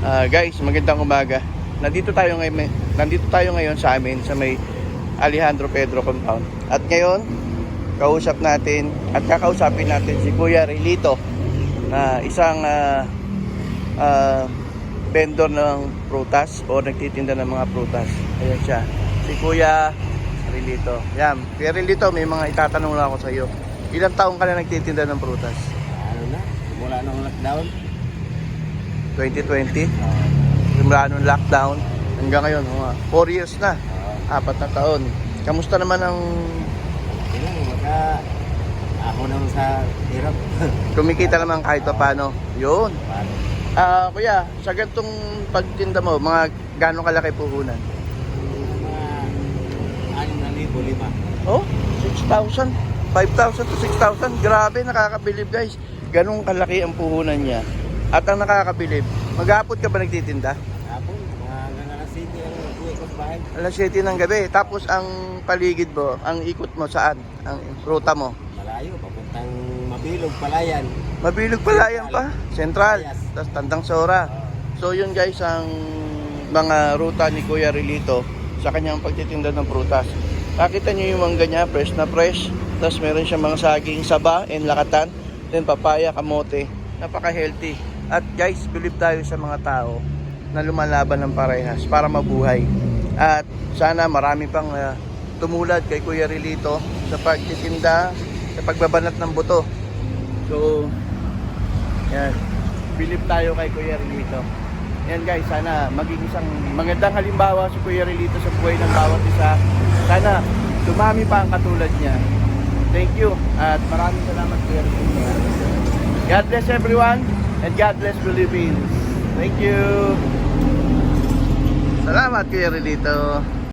Guys, magandang umaga. Nandito tayo ngayon sa amin sa may Alejandro Pedro compound. At ngayon, kakausapin natin si Kuya Relito na isang vendor ng prutas o nagtitinda ng mga prutas. Ayan siya, si Kuya Relito. Yan, Kuya Relito, may mga itatanong lang ako sa iyo. Ilang taong ka na nagtitinda ng prutas? Ano na, simula nung lockdown. 2020? Simula nung lockdown hanggang ngayon, 4 years na, 4 na taon. Kamusta naman ang Ako naman sa hirap. kumikita naman kahit pa paano? Yun. Kuya, sa ganitong pagtinda mo, mga gano'ng kalaki puhunan? Mga 6,000, 5,000. Oh, 6,000, 5,000 to 6,000. Grabe, nakakabilib guys. Ganong kalaki ang puhunan niya. At ang nakakabilib, maghapon ka ba nagtitinda? Hapon, hanggang alas 7 ang uwi ko sa bahay. Alas 7 ng gabi. Tapos ang paligid mo, ang ikot mo saan? Ang ruta mo? Malayo, papuntang Mabilog, Palayan. Mabilog Palayan pa, Central, Yes. tapos Tandang Sora. So yun guys ang mga ruta ni Kuya Relito sa kanyang pagtitinda ng prutas. Nakita nyo yung mangga niya, fresh na fresh. Tapos meron siya mga saging saba and lakatan. Then papaya, kamote. Napaka-healthy. At guys, believe tayo sa mga tao na lumalaban ng parehas para mabuhay. At sana marami pang tumulad kay Kuya Relito sa pagtitinda, sa pagbabanat ng buto. So, yan. Believe tayo kay Kuya Relito. Yan guys, sana maging isang magandang halimbawa si Kuya Relito sa buhay ng bawat isa. Sana dumami pa ang katulad niya. Thank you at maraming salamat Kuya Relito. God bless everyone and God bless Philippines. Thank you. Salamat Kuya Relito.